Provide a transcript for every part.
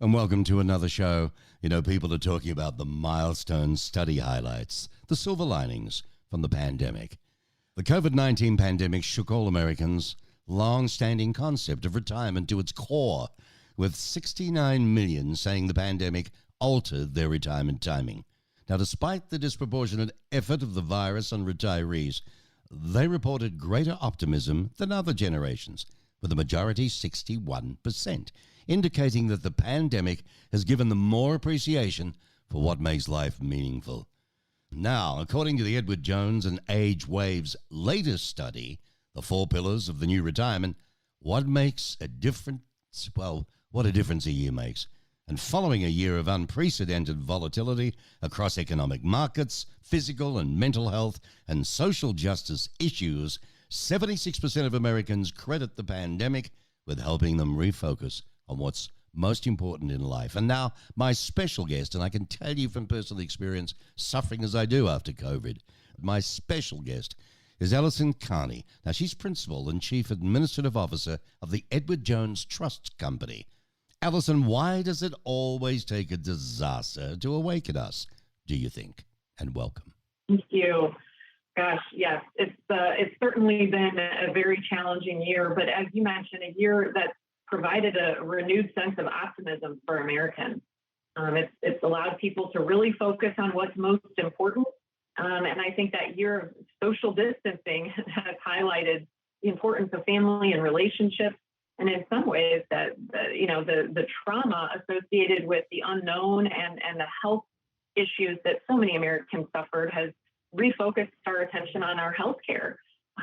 And welcome to another show. You know, people are talking about the milestone study highlights, the silver linings from the pandemic. The COVID-19 pandemic shook all Americans' long-standing concept of retirement to its core, with 69 million saying the pandemic altered their retirement timing. Now, despite the disproportionate effort of the virus on retirees, they reported greater optimism than other generations, with a majority 61%, indicating that the pandemic has given them more appreciation for what makes life meaningful. Now, according to the Edward Jones and Age Wave's latest study, The Four Pillars of the New Retirement, what makes a difference? Well, what a difference a year makes. And following a year of unprecedented volatility across economic markets, physical and mental health, and social justice issues, 76% of Americans credit the pandemic with helping them refocus on what's most important in life. And now, my special guest, and I can tell you from personal experience, suffering as I do after COVID, my special guest is Alison Carnie. Now, she's principal and chief administrative officer of the Edward Jones Trust Company. Alison, why does it always take a disaster to awaken us, do you think? And welcome. Thank you. Gosh, yes, it's certainly been a very challenging year, but as you mentioned, a year that provided a renewed sense of optimism for Americans. It's allowed people to really focus on what's most important, and I think that year of social distancing has highlighted the importance of family and relationships. And in some ways, the trauma associated with the unknown and the health issues that so many Americans suffered has refocused our attention on our health care.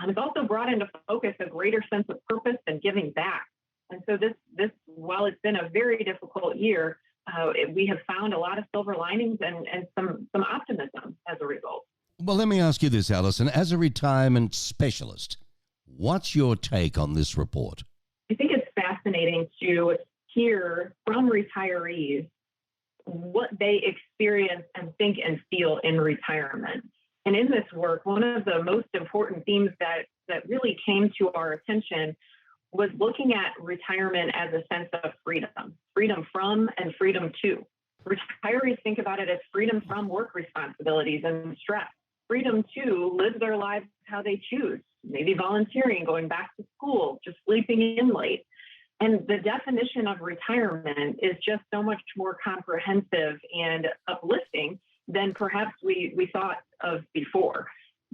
It's also brought into focus a greater sense of purpose and giving back. And so this while it's been a very difficult year, we have found a lot of silver linings and some optimism as a result. Well, let me ask you this, Alison. As a retirement specialist, what's your take on this report? I think it's fascinating to hear from retirees what they experience and think and feel in retirement. And in this work, one of the most important themes that really came to our attention was looking at retirement as a sense of freedom from and freedom to. Retirees think about it as freedom from work responsibilities and stress, freedom to live their lives how they choose, maybe volunteering, going back to school, just sleeping in late. And the definition of retirement is just so much more comprehensive and uplifting than perhaps we thought of before.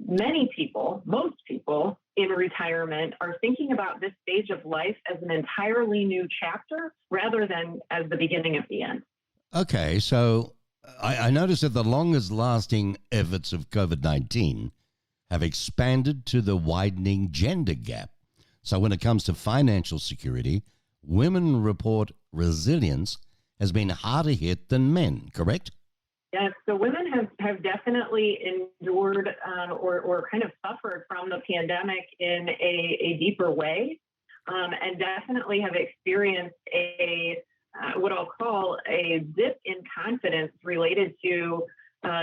Many people, most people in retirement are thinking about this stage of life as an entirely new chapter rather than as the beginning of the end. Okay, so I noticed that the longest lasting efforts of COVID-19 have expanded to the widening gender gap. So when it comes to financial security, women report resilience has been harder hit than men, correct? Yes, so women have definitely endured or kind of suffered from the pandemic in a deeper way, and definitely have experienced what I'll call a dip in confidence related to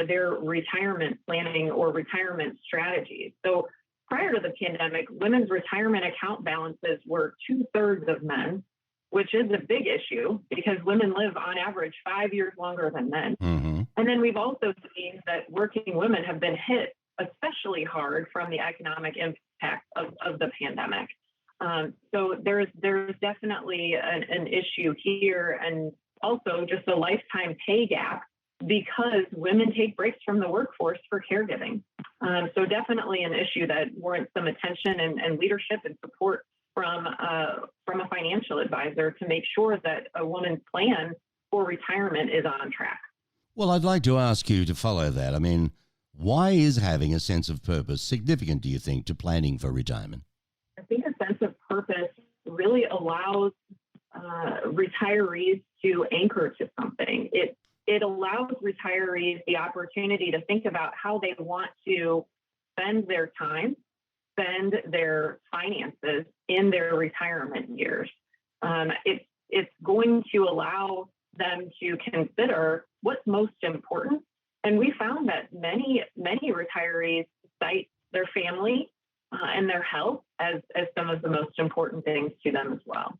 their retirement planning or retirement strategies. So prior to the pandemic, women's retirement account balances were 2/3 of men, which is a big issue because women live on average 5 years longer than men. Mm-hmm. And then we've also seen that working women have been hit especially hard from the economic impact of the pandemic. So there's definitely an issue here, and also just a lifetime pay gap because women take breaks from the workforce for caregiving. So definitely an issue that warrants some attention and leadership and support from a financial advisor to make sure that a woman's plan for retirement is on track. Well, I'd like to ask you to follow that. I mean, why is having a sense of purpose significant, do you think, to planning for retirement? I think a sense of purpose really allows retirees to anchor to something. It allows retirees the opportunity to think about how they want to spend their time, spend their finances in their retirement years. It's going to allow them to consider what's most important. And we found that many retirees cite their family and their health as some of the most important things to them as well.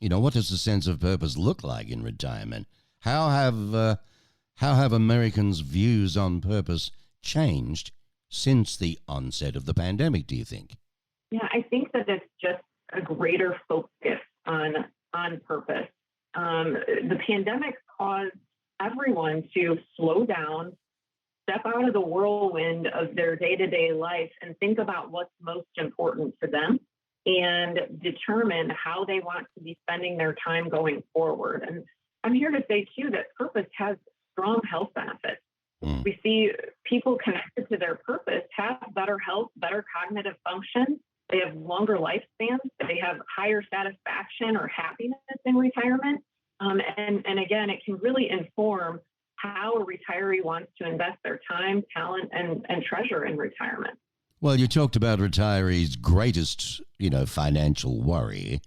What does the sense of purpose look like in retirement? How have Americans' views on purpose changed since the onset of the pandemic, do you think? Yeah, I think that it's just a greater focus on purpose. The pandemic caused everyone to slow down, step out of the whirlwind of their day-to-day life and think about what's most important to them and determine how they want to be spending their time going forward. And I'm here to say, too, that purpose has strong health benefits. Mm. We see people connected to their purpose have better health, better cognitive function. They have longer lifespans. They have higher satisfaction or happiness in retirement. And again, it can really inform how a retiree wants to invest their time, talent, and treasure in retirement. Well, you talked about retirees' greatest, financial worry,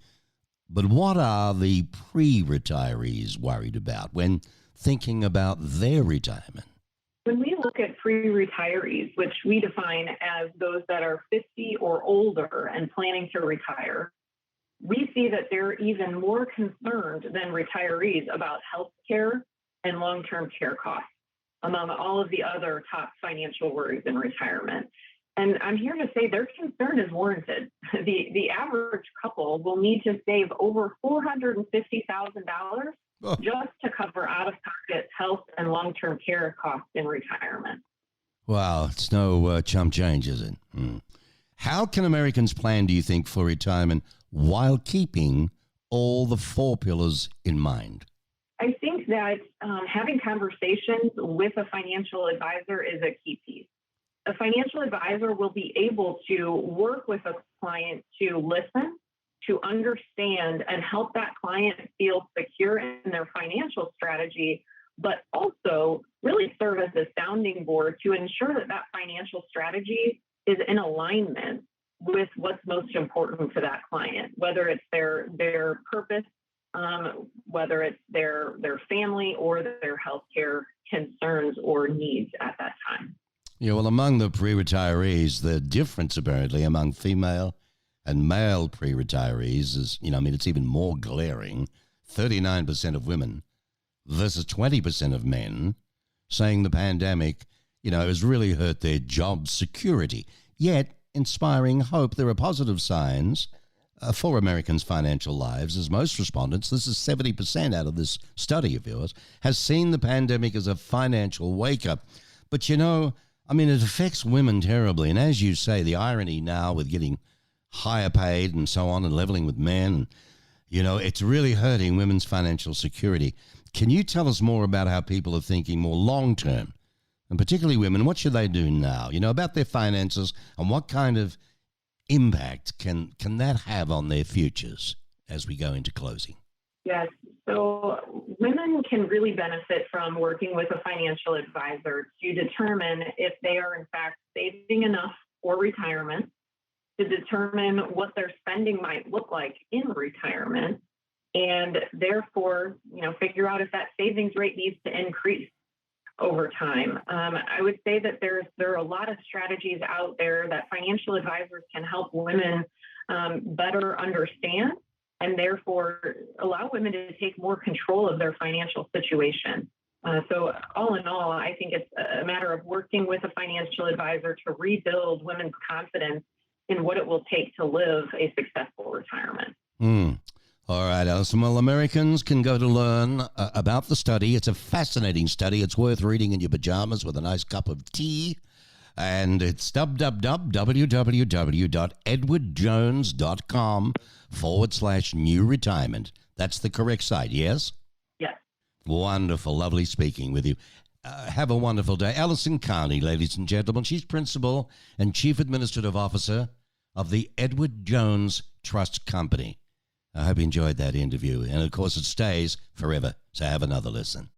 but what are the pre-retirees worried about when thinking about their retirement? When we look at pre-retirees, which we define as those that are 50 or older and planning to retire, we see that they're even more concerned than retirees about health care and long-term care costs, among all of the other top financial worries in retirement. And I'm here to say their concern is warranted. The average couple will need to save over $450,000 just to cover out-of-pocket health and long-term care costs in retirement. Wow, it's no chump change, is it? Mm. How can Americans plan, do you think, for retirement while keeping all the four pillars in mind? I think that having conversations with a financial advisor is a key piece. A financial advisor will be able to work with a client to listen, to understand, and help that client feel secure in their financial strategy, but also really serve as a sounding board to ensure that that financial strategy is in alignment with what's most important to that client, whether it's their purpose, whether it's their family or their healthcare concerns or needs at that time. Yeah, well, among the pre-retirees, the difference apparently among female and male pre-retirees is, it's even more glaring. 39% of women versus 20% of men saying the pandemic, has really hurt their job security. Yet, inspiring hope, there are positive signs for Americans' financial lives, as most respondents, this is 70% out of this study of yours, has seen the pandemic as a financial wake-up. But it affects women terribly. And as you say, the irony now with getting higher paid and so on and leveling with men, it's really hurting women's financial security. Can you tell us more about how people are thinking more long-term, and particularly women? What should they do now, about their finances, and what kind of impact can that have on their futures as we go into closing? Yes. So women can really benefit from working with a financial advisor to determine if they are in fact saving enough for retirement, to determine what their spending might look like in retirement, and therefore, figure out if that savings rate needs to increase over time. I would say that there are a lot of strategies out there that financial advisors can help women better understand, and therefore allow women to take more control of their financial situation. So all in all, I think it's a matter of working with a financial advisor to rebuild women's confidence in what it will take to live a successful retirement. All right, Alison. Well, Americans can go to learn about the study. It's a fascinating study. It's worth reading in your pajamas with a nice cup of tea. And it's www.edwardjones.com/new retirement. That's the correct site, yes? Yes. Wonderful. Lovely speaking with you. Have a wonderful day. Alison Carnie, ladies and gentlemen. She's Principal and Chief Administrative Officer of the Edward Jones Trust Company. I hope you enjoyed that interview. And, of course, it stays forever. So have another listen.